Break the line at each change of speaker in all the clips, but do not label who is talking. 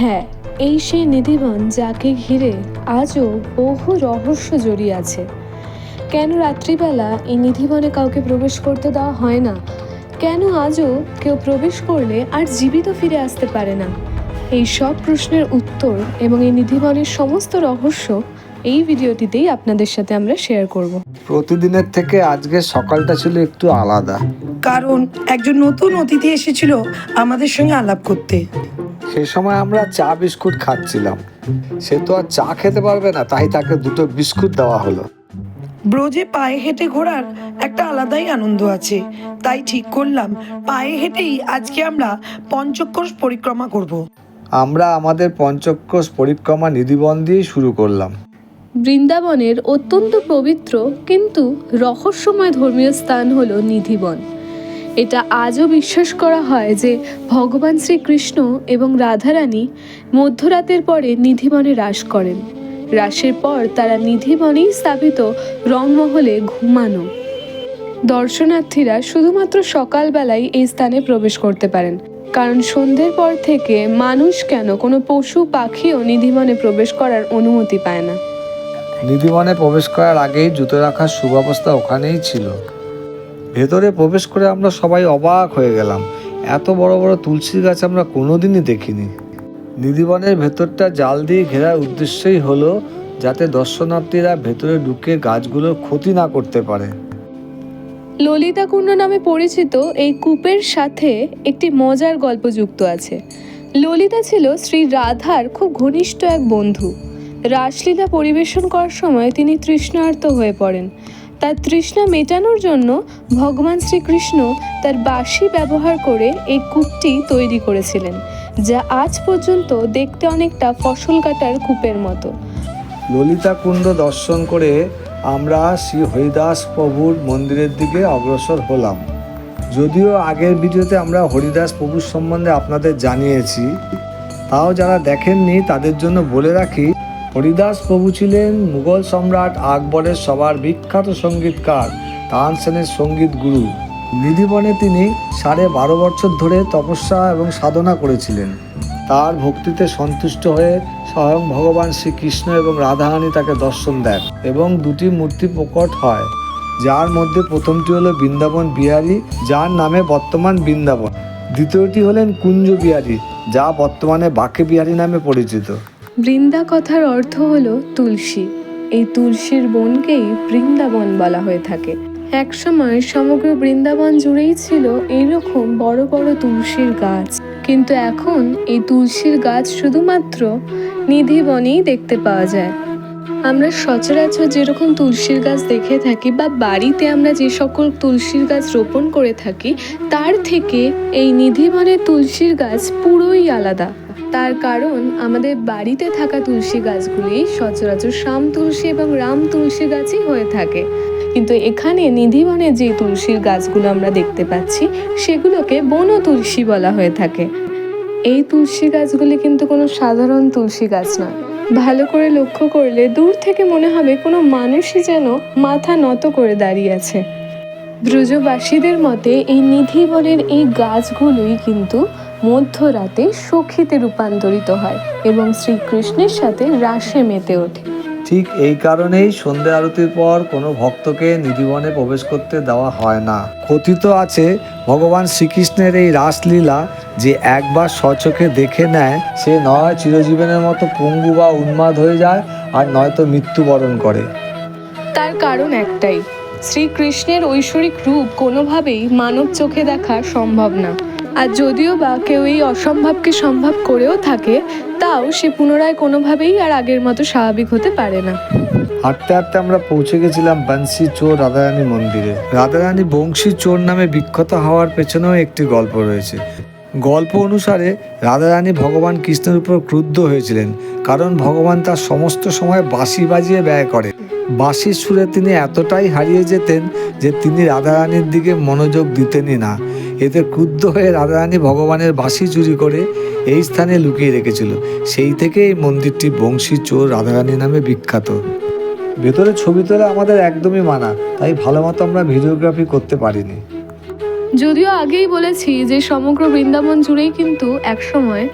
হ্যাঁ, এই সেই নিধিবন যাকে ঘিরে আজও বহু রহস্য জড়িয়ে আছে। কেন রাত্রিবেলা এই নিধিবনে কাউকে প্রবেশ করতে দেওয়া হয় না? কেন আজও কেউ প্রবেশ করলে আর জীবিত ফিরে আসতে পারে না? এই সব প্রশ্নের উত্তর এবং এই নিধিবনের সমস্ত রহস্য এই ভিডিওটিতেই আপনাদের সাথে আমরা শেয়ার করব।
প্রতিদিনের থেকে আজকে সকালটা ছিল একটু আলাদা।
কারণ একজন নতুন অতিথি এসেছিল আমাদের সঙ্গে আলাপ করতে।
সেই সময় আমরা চা বিস্কুট খাচ্ছিলাম। সে তো আর চা খেতে পারবে না, তাই তাকে দুটো বিস্কুট দেওয়া হলো।
ব্রজে পায়ে হেঁটে ঘোরার একটা আলাদাই আনন্দ আছে, তাই ঠিক করলাম পায়ে হেঁটেই আজকে আমরা পঞ্চক্রোশ পরিক্রমা করব।
আমরা আমাদের পঞ্চক্রোশ পরিক্রমা নিধিবন দিয়েই শুরু করলাম।
বৃন্দাবনের অত্যন্ত পবিত্র কিন্তু রহস্যময় ধর্মীয় স্থান হলো নিধিবন। এটা আজও বিশ্বাস করা হয় যে ভগবান শ্রীকৃষ্ণ এবং রাধারানী মধ্যরাতের পরে নিধিবনে রাস করেন। রাসের পর তারা নিধিবনেই স্থাপিত রংমহলে ঘুমানো। দর্শনার্থীরা শুধুমাত্র সকালবেলায় এই স্থানে প্রবেশ করতে পারেন, কারণ সন্ধ্যের পর থেকে মানুষ কেন কোনো পশু পাখিও নিধিবনে প্রবেশ করার অনুমতি পায় না।
নিধিবনে প্রবেশ করার আগেই জুতো রাখার সুব্যবস্থা ওখানেই ছিল। ভেতরে প্রবেশ করে আমরা সবাই অবাক হয়ে গেলাম। এত বড় বড় তুলসী গাছ আমরা কোনোদিনই দেখিনি। নিধিবনের ভেতরটা জাল দিয়ে ঘেরার উদ্দেশ্যই হলো যাতে দর্শনার্থীরা ভেতরে ঢুকে গাছগুলোর ক্ষতি না করতে পারে।
ললিতা কুণ্ড নামে পরিচিত এই কূপের সাথে একটি মজার গল্প যুক্ত আছে। ললিতা ছিল শ্রী রাধার খুব ঘনিষ্ঠ এক বন্ধু। রাসলীলা পরিবেশন করার সময় তিনি তৃষ্ণার্ত হয়ে পড়েন। তার তৃষ্ণা মেটানোর জন্য ভগবান শ্রীকৃষ্ণ তার বাঁশি ব্যবহার করে এই কূপটি তৈরি করেছিলেন, যা আজ পর্যন্ত দেখতে অনেকটা ফসল কাটার কূপের মতো।
ললিতা কুণ্ড দর্শন করে আমরা শ্রী হরিদাস প্রভুর মন্দিরের দিকে অগ্রসর হলাম। যদিও আগের ভিডিওতে আমরা হরিদাস প্রভুর সম্বন্ধে আপনাদের জানিয়েছি, তাও যারা দেখেননি তাদের জন্য বলে রাখি, হরিদাস প্রভু ছিলেন মুঘল সম্রাট আকবরের সবার বিখ্যাত সঙ্গীতকার তানসেনের সঙ্গীত গুরু। নিধিবনে তিনি 12.5 বছর ধরে তপস্যা এবং সাধনা করেছিলেন। তার ভক্তিতে সন্তুষ্ট হয়ে স্বয়ং ভগবান শ্রীকৃষ্ণ এবং রাধারানী তাকে দর্শন দেন এবং দুটি মূর্তি প্রকট হয়, যার মধ্যে প্রথমটি হলো বৃন্দাবন বিহারী, যার নামে বর্তমান বৃন্দাবন। দ্বিতীয়টি হলেন কুঞ্জ বিহারী, যা বর্তমানে বাঁকে বিহারী নামে পরিচিত।
বৃন্দা কথার অর্থ হলো তুলসী। এই তুলসীর বনকেই বৃন্দাবন বলা হয়ে থাকে। একসময় সমগ্র বৃন্দাবন জুড়েই ছিল এইরকম বড় বড় তুলসীর গাছ, কিন্তু এখন এই তুলসীর গাছ শুধুমাত্র নিধিবনেই দেখতে পাওয়া যায়। আমরা সচরাচর যেরকম তুলসীর গাছ দেখে থাকি বা বাড়িতে আমরা যে সকল তুলসীর গাছ রোপণ করে থাকি, তার থেকে এই নিধিবনের তুলসীর গাছ পুরোই আলাদা। তার কারণ আমাদের বাড়িতে থাকা তুলসী গাছগুলি সচরাচর শ্যাম তুলসী এবং রাম তুলসী গাছই হয়ে থাকে, কিন্তু এখানে নিধিবনে যে তুলসীর গাছগুলো আমরা দেখতে পাচ্ছি সেগুলোকে বন তুলসী বলা হয়ে থাকে। এই তুলসী গাছগুলি কিন্তু কোনো সাধারণ তুলসী গাছ না। ভালো করে লক্ষ্য করলে দূর থেকে মনে হবে কোনো মানুষই যেন মাথা নত করে দাঁড়িয়ে আছে। ব্রজবাসীদের মতে এই নিধিবনের এই গাছগুলোই কিন্তু মধ্যরাতে সখীতে রূপান্তরিত হয় এবং শ্রীকৃষ্ণের সাথে রাসে মেতে ওঠে।
ঠিক এই কারণেই সন্ধ্যা আরতির পর কোনো ভক্তকে নিধিবনে প্রবেশ করতে দেওয়া হয় না। কথিত আছে ভগবান শ্রীকৃষ্ণের এই রাসলীলা যে একবার স্বচোখে দেখে নেয়, সে নয় চিরজীবনের মতো পঙ্গু বা উন্মাদ হয়ে যায়, আর নয়তো মৃত্যুবরণ করে।
তার কারণ একটাই, শ্রীকৃষ্ণের ঐশ্বরিক রূপ কোনোভাবেই মানব চোখে দেখা সম্ভব না। আর যদিও বা কেউ এই অসম্ভবকে সম্ভব করেও থাকে, তাও সে পুনরায় কোনোভাবেই আর আগের মতো স্বাভাবিক হতে পারে না।
হাঁটতে হাঁটতে আমরা পৌঁছে গেছিলাম বংশী চোর রাধারানী মন্দিরে। রাধারানী বংশী চোর নামে বিখ্যাত হওয়ার পেছনেও একটি গল্প রয়েছে। গল্প অনুসারে রাধারানী ভগবান কৃষ্ণের উপর ক্রুদ্ধ হয়েছিলেন, কারণ ভগবান তার সমস্ত সময় বাঁশি বাজিয়ে ব্যয় করে। বাঁশির সুরে তিনি এতটাই হারিয়ে যেতেন যে তিনি রাধারানীর দিকে মনোযোগ দিতেনই না। এতে ক্রুদ্ধ হয়ে রাধারানী ভগবানের বাঁশি চুরি করে এই স্থানে লুকিয়ে রেখেছিল। সেই থেকে এই মন্দিরটি বংশী চোর রাধারানী নামে বিখ্যাত। ভেতরে ছবি তোলা আমাদের একদমই মানা, তাই ভালো মতো আমরা ভিডিওগ্রাফি করতে পারিনি।
যদিও আগেই বলেছি যে সমগ্র বৃন্দাবন জুড়েই কিন্তু একসময়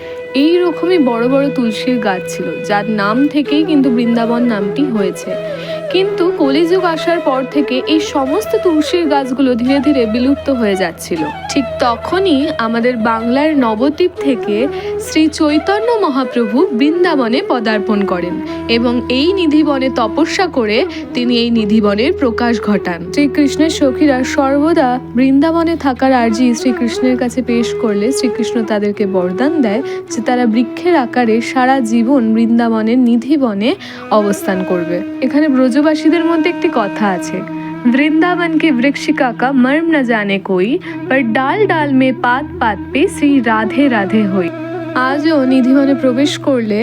এই রকমই বড় বড় তুলসীর গাছ ছিল, যার নাম থেকেই কিন্তু বৃন্দাবন নামটি হয়েছে। কিন্তু কলিযুগ আসার পর থেকে এই সমস্ত তুলসীর গাছগুলো ধীরে ধীরে বিলুপ্ত হয়ে যাচ্ছিল। ঠিক তখনই আমাদের বাংলার নবদ্বীপ থেকে শ্রী চৈতন্য মহাপ্রভু বৃন্দাবনে পদার্পণ করেন এবং এই নিধিবনে তপস্যা করে তিনি এই নিধিবনের প্রকাশ ঘটান। শ্রীকৃষ্ণের সখীরা সর্বদা বৃন্দাবনে থাকার আর্জি শ্রীকৃষ্ণের কাছে পেশ করলে শ্রীকৃষ্ণ তাদেরকে বরদান দেয় যে তারা বৃক্ষের আকারে সারা জীবন বৃন্দাবনের নিধিবনে অবস্থান করবে। এখানে ব্রজবাসীদের মধ্যে একটি কথা আছে, वृंदावन के वृक्ष का मर्म न जाने कोई, पर डाल डाल में पात पात पे श्री राधे राधे হই। আজও নিধিবনে প্রবেশ করলে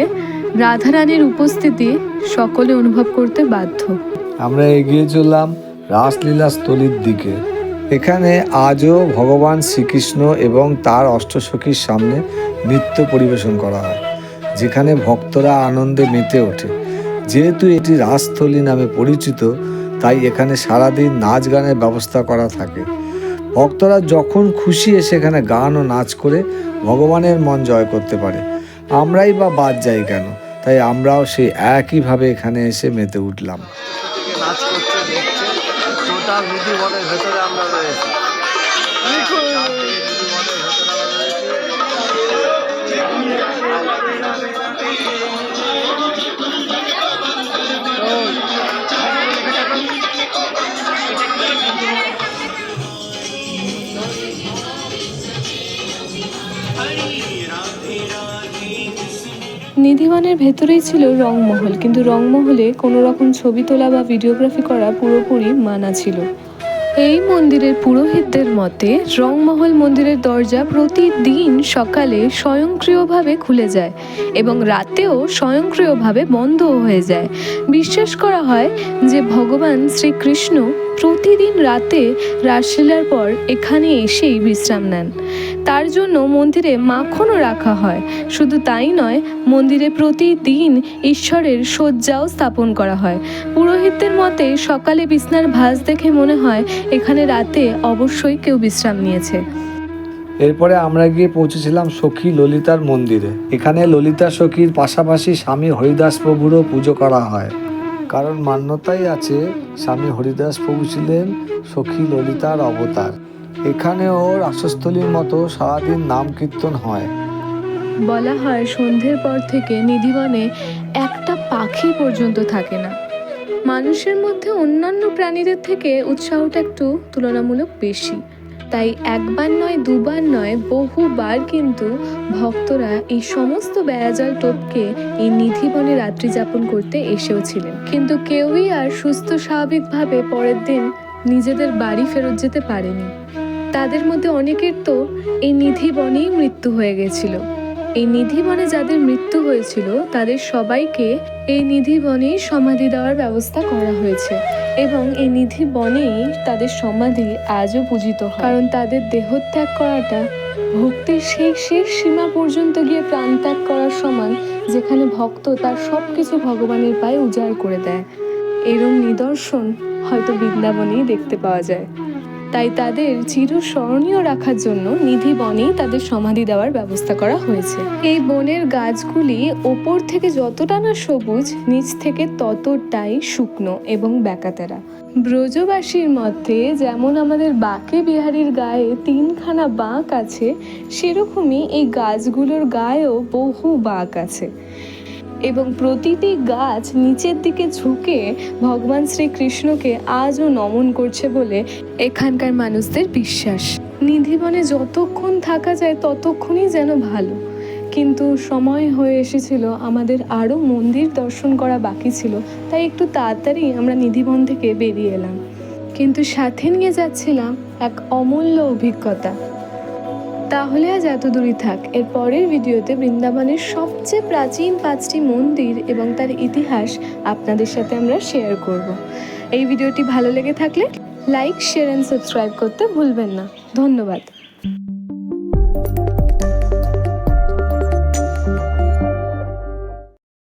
রাধারানীর উপস্থিতি সকলে অনুভব করতে বাধ্য।
আমরা এগিয়ে চললাম রাসলীলা স্থলীর দিকে। এখানে আজও ভগবান শ্রীকৃষ্ণ এবং তার অষ্টসখীর সামনে নৃত্য পরিবেশন করা হয়, যেখানে ভক্তরা আনন্দে মেতে ওঠে। যেহেতু এটি রাসস্থলী নামে পরিচিত, তাই এখানে সারাদিন নাচ গানের ব্যবস্থা করা থাকে। ভক্তরা যখন খুশি এসে এখানে গান ও নাচ করে ভগবানের মন জয় করতে পারে। আমরাই বা বাদ যাই কেন? তাই আমরাও সেই একইভাবে এখানে এসে মেতে উঠলাম। নাচ করছে, দেখছে, টোটাল নিধিবনের ভেতরে আমরা রয়েছি।
নিধিবনের ভেতরেই ছিল রংমহল, কিন্তু রংমহলে কোনো রকম ছবি তোলা বা ভিডিওগ্রাফি করা পুরোপুরি মানা ছিল। এই মন্দিরের পুরোহিতদের মতে রংমহল মন্দিরের দরজা প্রতিদিন সকালে স্বয়ংক্রিয়ভাবে খুলে যায় এবং রাতেও স্বয়ংক্রিয়ভাবে বন্ধও হয়ে যায়। বিশ্বাস করা হয় যে ভগবান শ্রীকৃষ্ণ প্রতিদিন রাতে রাসলীলার পর এখানে এসেই বিশ্রাম নেন। তার জন্য মন্দিরে মাখনও রাখা হয়। শুধু তাই নয়, মন্দিরে প্রতিদিন ঈশ্বরের শয্যাও স্থাপন করা হয়। পুরোহিতদের মতে সকালে বিছনার ভাঁজ দেখে মনে হয় এখানে রাতে অবশ্যই কেউ বিশ্রাম নিয়েছে।
এরপরে আমরা গিয়ে পৌঁছেছিলাম সখী ললিতার মন্দিরে। এখানে ললিতা সখীর পাশাপাশি স্বামী হরিদাস প্রভুরও পুজো করা হয়, কারণ মান্যতাই আছে স্বামী হরিদাস প্রভু ছিলেন সখী ললিতার অবতার। এখানেও রাসস্থলীর মতো সারাদিন নাম কীর্তন হয়।
বলা হয় সন্ধ্যের পর থেকে নিধিবনে একটা পাখি পর্যন্ত থাকে না। মানুষের মধ্যে অন্যান্য প্রাণীদের থেকে উৎসাহটা একটু তুলনামূলক বেশি, তাই একবার নয় দুবার নয় বহুবার কিন্তু ভক্তরা এই সমস্ত বেড়াজাল টপকে এই নিধিবনে রাত্রি যাপন করতে এসেও ছিলেন। কিন্তু কেউই আর সুস্থ স্বাভাবিকভাবে পরের দিন নিজেদের বাড়ি ফেরত যেতে পারেনি। তাদের মধ্যে অনেকের তো এই নিধিবনেই মৃত্যু হয়ে গেছিল। এই নিধিবনে যাদের মৃত্যু হয়েছিল তাদের সবাইকে এই নিধিবনেই সমাধি দেওয়ার ব্যবস্থা করা হয়েছে এবং এই নিধিবনেই তাদের সমাধি আজও পূজিত হয়। কারণ তাদের দেহত্যাগ করাটা ভক্তির সেই শেষ সীমা পর্যন্ত গিয়ে প্রাণ ত্যাগ করার সমান, যেখানে ভক্ত তার সব কিছু ভগবানের পায়ে উজাড় করে দেয়। এরম নিদর্শন হয়তো বৃন্দাবনেই দেখতে পাওয়া যায়। তাই তাদের চিরস্মরণীয় রাখার জন্য নিধিবনেই তাদের সমাধি দেওয়ার ব্যবস্থা করা হয়েছে। এই বনের গাছগুলি ওপর থেকে যতটা না সবুজ, নিচ থেকে ততটাই শুকনো এবং ব্যাকাতেরা। ব্রজবাসীর মধ্যে যেমন আমাদের বাঁকে বিহারীর গায়ে 3খানা বাঁক আছে, সেরকমই এই গাছগুলোর গায়েও বহু বাঁক আছে এবং প্রতিটি গাছ নিচের দিকে ঝুঁকে ভগবান শ্রীকৃষ্ণকে আজও নমন করছে বলে এখানকার মানুষদের বিশ্বাস। নিধিবনে যতক্ষণ থাকা যায় ততক্ষণই যেন ভালো, কিন্তু সময় হয়ে এসেছিল আমাদের আরও মন্দির দর্শন করা বাকি ছিল, তাই একটু তাড়াতাড়ি আমরা নিধিবন থেকে বেরিয়ে এলাম। কিন্তু সাথে নিয়ে যাচ্ছিলাম এক অমূল্য অভিজ্ঞতা। তাহলে আজ এত দূরই থাক। এর পরের ভিডিওতে বৃন্দাবনের সবচেয়ে প্রাচীন 5টি মন্দির এবং তার ইতিহাস আপনাদের সাথে আমরা শেয়ার করব। এই ভিডিওটি ভালো লেগে থাকলে লাইক, শেয়ার অ্যান্ড সাবস্ক্রাইব করতে ভুলবেন না। ধন্যবাদ।